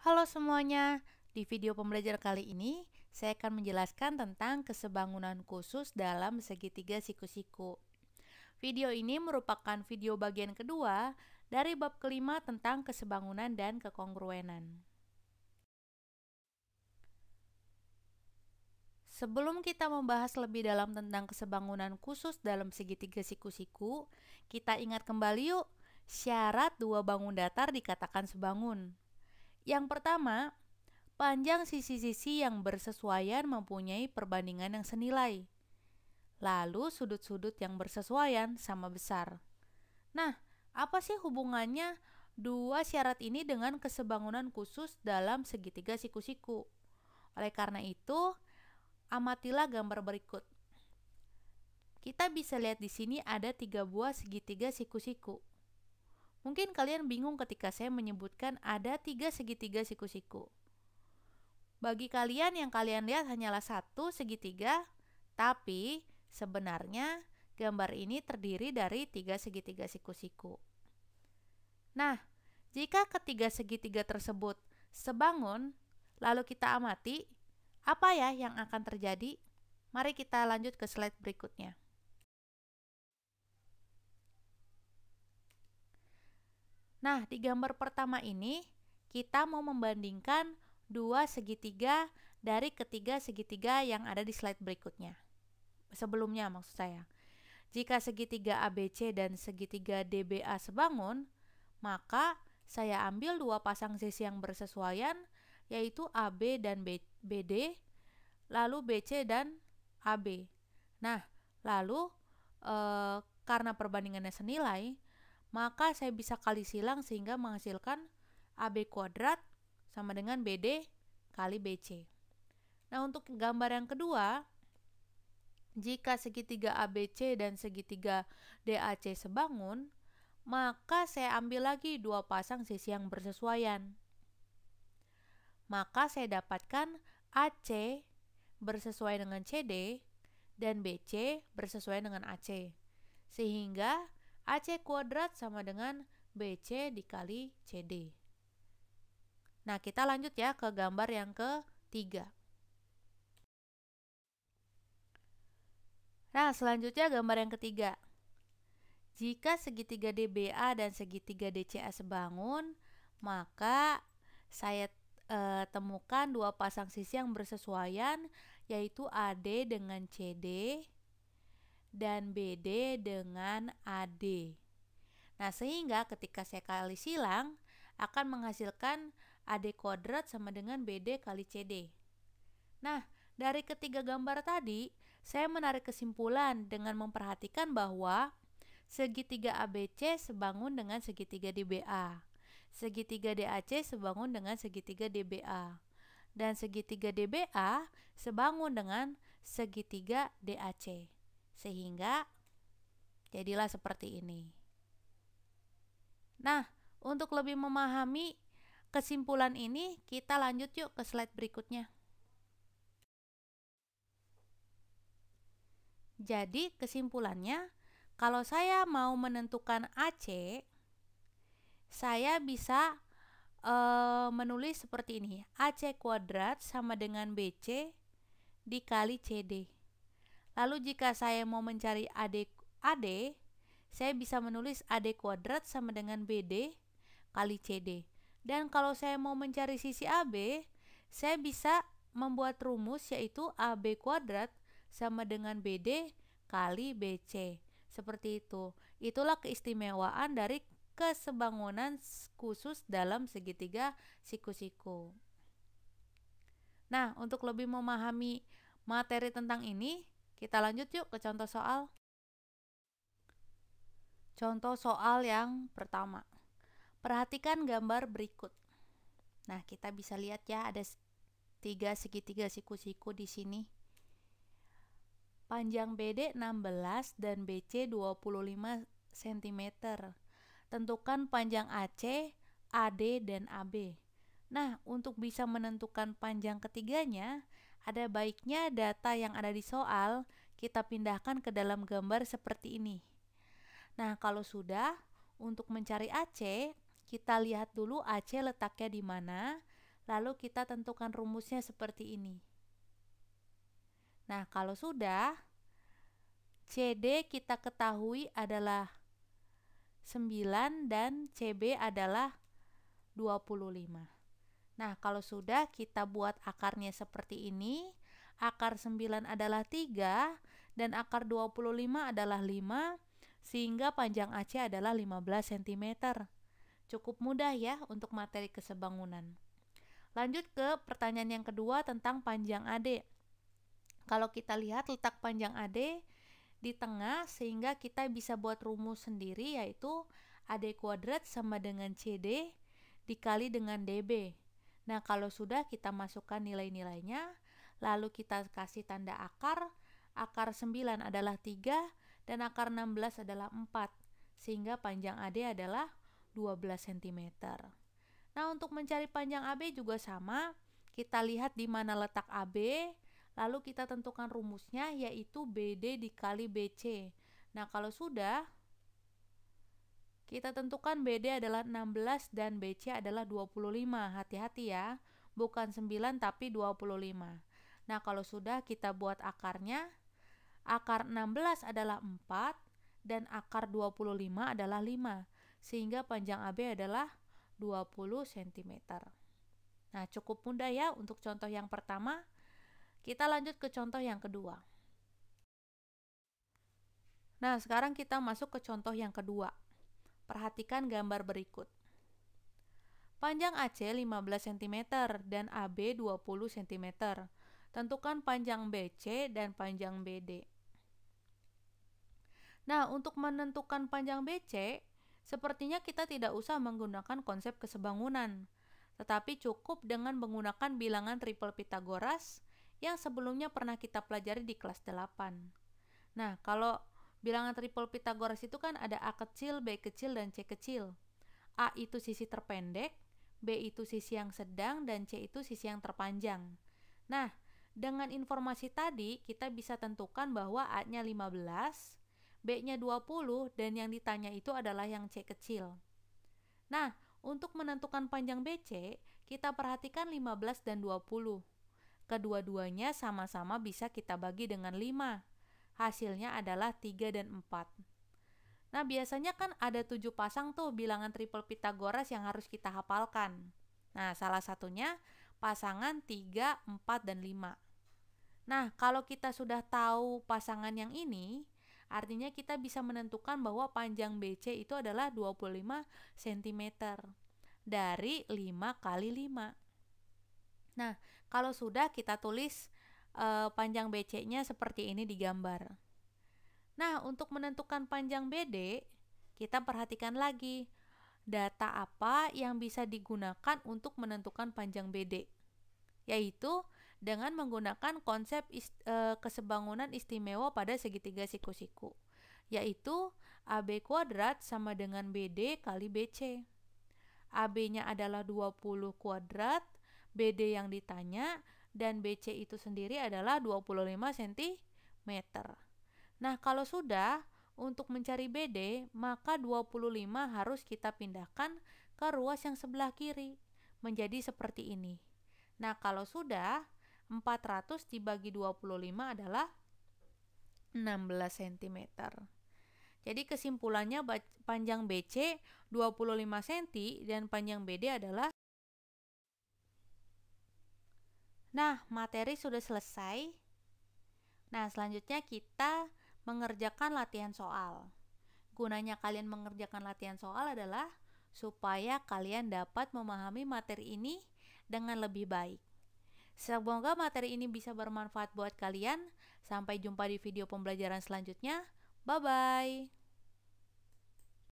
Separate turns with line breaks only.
Halo semuanya, di video pembelajaran kali ini saya akan menjelaskan tentang kesebangunan khusus dalam segitiga siku-siku. Video ini merupakan video bagian kedua dari bab kelima tentang kesebangunan dan kekongruenan. Sebelum kita membahas lebih dalam tentang kesebangunan khusus dalam segitiga siku-siku, kita ingat kembali yuk, syarat dua bangun datar dikatakan sebangun. Yang pertama, panjang sisi-sisi yang bersesuaian mempunyai perbandingan yang senilai. Lalu sudut-sudut yang bersesuaian sama besar. Nah, apa sih hubungannya dua syarat ini dengan kesebangunan khusus dalam segitiga siku-siku? Oleh karena itu, amatilah gambar berikut. Kita bisa lihat di sini ada 3 buah segitiga siku-siku. Mungkin kalian bingung ketika saya menyebutkan ada 3 segitiga siku-siku. Bagi kalian yang kalian lihat hanyalah satu segitiga, tapi sebenarnya gambar ini terdiri dari 3 segitiga siku-siku. Nah, jika ketiga segitiga tersebut sebangun, lalu kita amati, apa ya yang akan terjadi? Mari kita lanjut ke slide berikutnya. Nah, di gambar pertama ini, kita mau membandingkan dua segitiga dari ketiga segitiga yang ada di slide berikutnya. Sebelumnya maksud saya. Jika segitiga ABC dan segitiga DBA sebangun, maka saya ambil dua pasang sisi yang bersesuaian, yaitu AB dan BD, lalu BC dan AB. Nah, lalu karena perbandingannya senilai, maka saya bisa kali silang sehingga menghasilkan AB kuadrat sama dengan BD kali BC. Nah, untuk gambar yang kedua, jika segitiga ABC dan segitiga DAC sebangun, maka saya ambil lagi dua pasang sisi yang bersesuaian. Maka saya dapatkan AC bersesuaian dengan CD dan BC bersesuaian dengan AC. Sehingga AC kuadrat sama dengan BC dikali CD. Nah, kita lanjut ya ke gambar yang ketiga. Nah, selanjutnya gambar yang ketiga. Jika segitiga DBA dan segitiga DCA sebangun, maka saya temukan dua pasang sisi yang bersesuaian, yaitu AD dengan CD dan BD dengan AD. Nah, sehingga ketika saya kali silang akan menghasilkan AD kuadrat sama dengan BD kali CD. Nah, dari ketiga gambar tadi, saya menarik kesimpulan dengan memperhatikan bahwa segitiga ABC sebangun dengan segitiga DBA, segitiga DAC sebangun dengan segitiga DBA, dan segitiga DBA sebangun dengan segitiga DAC. Sehingga jadilah seperti ini. Nah, untuk lebih memahami kesimpulan ini, kita lanjut yuk ke slide berikutnya. Jadi, kesimpulannya, kalau saya mau menentukan AC, saya bisa menulis seperti ini. AC kuadrat sama dengan BC dikali CD. Lalu jika saya mau mencari AD, saya bisa menulis AD kuadrat sama dengan BD kali CD. Dan kalau saya mau mencari sisi AB, saya bisa membuat rumus yaitu AB kuadrat sama dengan BD kali BC. Seperti itu. Itulah keistimewaan dari kesebangunan khusus dalam segitiga siku-siku. Nah, untuk lebih memahami materi tentang ini, kita lanjut yuk ke contoh soal. Contoh soal yang pertama. Perhatikan gambar berikut. Nah, kita bisa lihat ya, ada 3 segitiga siku-siku di sini. Panjang BD 16 dan BC 25 cm. Tentukan panjang AC, AD, dan AB. Nah, untuk bisa menentukan panjang ketiganya, ada baiknya data yang ada di soal kita pindahkan ke dalam gambar seperti ini. Nah, kalau sudah, untuk mencari AC, kita lihat dulu AC letaknya di mana, Lalu kita tentukan rumusnya seperti ini. Nah, kalau sudah, CD kita ketahui adalah 9 dan CB adalah 25. Nah, kalau sudah kita buat akarnya seperti ini, akar 9 adalah 3 dan akar 25 adalah 5, sehingga panjang AC adalah 15 cm. Cukup mudah ya untuk materi kesebangunan. Lanjut ke pertanyaan yang kedua tentang panjang AD. Kalau kita lihat letak panjang AD di tengah, sehingga kita bisa buat rumus sendiri, yaitu AD kuadrat sama dengan CD dikali dengan DB. Nah, kalau sudah kita masukkan nilai-nilainya, lalu kita kasih tanda akar. Akar 9 adalah 3 dan akar 16 adalah 4, sehingga panjang AD adalah 12 cm. Nah, untuk mencari panjang AB juga sama. Kita lihat di mana letak AB, lalu kita tentukan rumusnya, yaitu BD dikali BC. Nah, kalau sudah, kita tentukan BD adalah 16 dan BC adalah 25. Hati-hati ya, bukan 9 tapi 25. Nah, kalau sudah kita buat akarnya. Akar 16 adalah 4 dan akar 25 adalah 5, sehingga panjang AB adalah 20 cm. Nah, cukup mudah ya untuk contoh yang pertama. Kita lanjut ke contoh yang kedua. Nah, sekarang kita masuk ke contoh yang kedua. Perhatikan gambar berikut. Panjang AC 15 cm dan AB 20 cm. Tentukan panjang BC dan panjang BD. Nah, untuk menentukan panjang BC, sepertinya kita tidak usah menggunakan konsep kesebangunan, tetapi cukup dengan menggunakan bilangan triple Pythagoras yang sebelumnya pernah kita pelajari di kelas 8. Nah, kalau bilangan triple Pythagoras itu kan ada A kecil, B kecil, dan C kecil. A itu sisi terpendek, B itu sisi yang sedang, dan C itu sisi yang terpanjang. Nah, dengan informasi tadi kita bisa tentukan bahwa A-nya 15, B-nya 20, dan yang ditanya itu adalah yang C kecil. Nah, untuk menentukan panjang BC, kita perhatikan 15 dan 20. Kedua-duanya sama-sama bisa kita bagi dengan 5. Hasilnya adalah 3 dan 4. Nah, biasanya kan ada 7 pasang tuh bilangan triple Pythagoras yang harus kita hafalkan. Nah, salah satunya pasangan 3, 4, dan 5. Nah, kalau kita sudah tahu pasangan yang ini, artinya kita bisa menentukan bahwa panjang BC itu adalah 25 cm dari 5 kali 5. Nah, kalau sudah kita tulis panjang BC-nya seperti ini di gambar. Nah, untuk menentukan panjang BD, kita perhatikan lagi data apa yang bisa digunakan untuk menentukan panjang BD, yaitu dengan menggunakan konsep kesebangunan istimewa pada segitiga siku-siku, yaitu AB kuadrat sama dengan BD kali BC. AB-nya adalah 20 kuadrat, BD yang ditanya, dan BC itu sendiri adalah 25 cm. Nah, kalau sudah, untuk mencari BD, maka 25 harus kita pindahkan ke ruas yang sebelah kiri, menjadi seperti ini. Nah, kalau sudah, 400 dibagi 25 adalah 16 cm. Jadi kesimpulannya panjang BC 25 cm dan panjang BD adalah. Nah, materi sudah selesai. Nah, selanjutnya kita mengerjakan latihan soal. Gunanya kalian mengerjakan latihan soal adalah supaya kalian dapat memahami materi ini dengan lebih baik. Semoga materi ini bisa bermanfaat buat kalian. Sampai jumpa di video pembelajaran selanjutnya. Bye-bye.